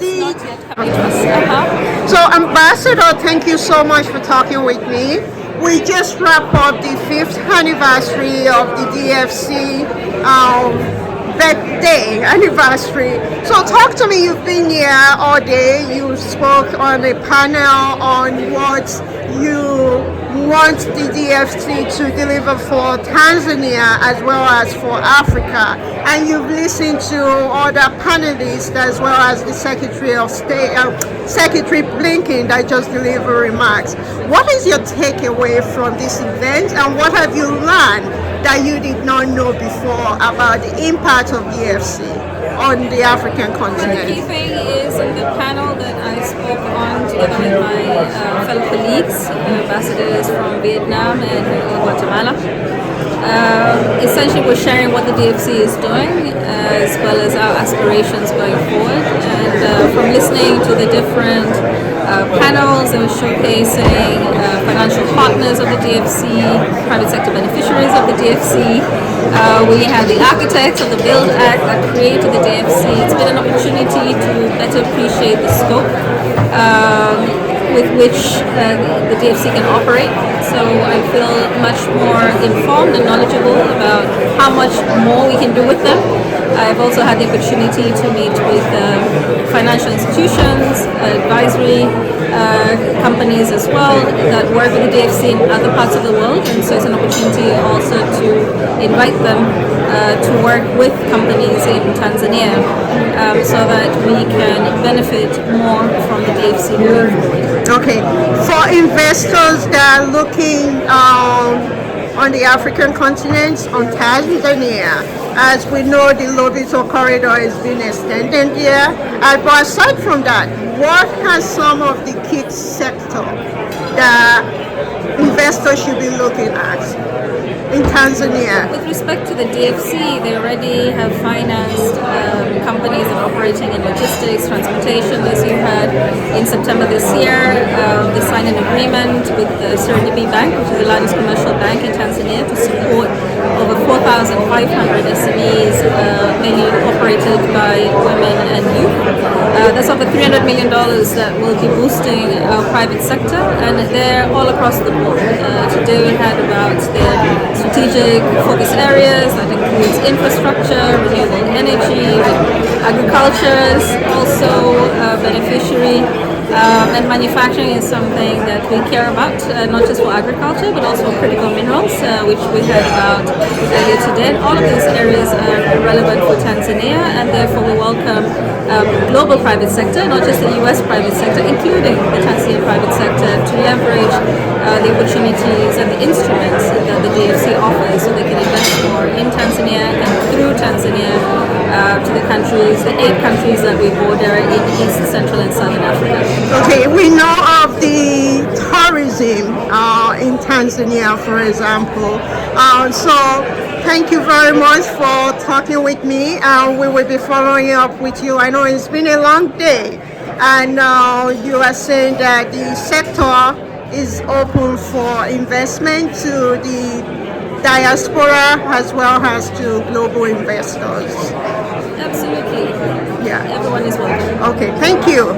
Not yet coming to us. So, Ambassador, thank you so much for talking with me. We just wrapped up the 5th anniversary of the DFC birthday anniversary. So, talk to me. You've been here all day. You spoke on a panel on what you want the DFC to deliver for Tanzania as well as for Africa, and you've listened to other panelists as well as the Secretary of State, Secretary Blinken, that just delivered remarks. What is your takeaway from this event, and what have you learned that you did not know before about the impact of DFC on the African continent? The key thing is in the panel that I spoke on together with my fellow colleagues, ambassadors from Vietnam and Guatemala. Essentially, we're sharing what the DFC is doing as well as our aspirations going forward. And from listening to the different panels and showcasing financial partners of the DFC, private sector beneficiaries of the DFC, we have the architects of the Build Act that created the DFC. It's been an opportunity to better appreciate the scope with which the DFC can operate. So I feel much more informed and knowledgeable about how much more we can do with them. I've also had the opportunity to meet with financial institutions, advisory companies as well that work with the DFC in other parts of the world, and so it's an opportunity also to invite them to work with companies in Tanzania so that we can benefit more from the DFC moving forward. Okay, for investors that are looking on the African continent, on Tanzania, as we know, the Lobito corridor has been extended here. But aside from that, what are some of the key sectors that investors should be looking at in Tanzania? With respect to the DFC, they already have financed companies that are operating in logistics, transportation. As you heard, in September this year, they signed an agreement with the Serendipity Bank, which is the largest commercial bank in Tanzania, to support over 4,500 SMEs, mainly operated by women and youth. That's over $300 million that will be boosting our private sector, and they're all across the board. Today we had about their strategic focus areas that includes infrastructure, renewable energy, agriculture is also a beneficiary, and manufacturing is something that we care about, not just for agriculture but also critical minerals, which we heard about earlier today. All of these areas are relevant for Tanzania, and therefore we welcome global private sector, not just the US private sector, including the Tanzanian private sector, to leverage the opportunities and the instruments that the DFC offers so they can invest more in Tanzania and through Tanzania to the countries, the 8 countries that we border in East, Central and Southern Africa. Okay, we know of the tourism in Tanzania, for example. So thank you very much for talking with me. We will be following up with you. I know it's been a long day, and you are saying that the sector is open for investment to the diaspora as well as to global investors. Absolutely. Yeah. Everyone is welcome. Okay, thank you.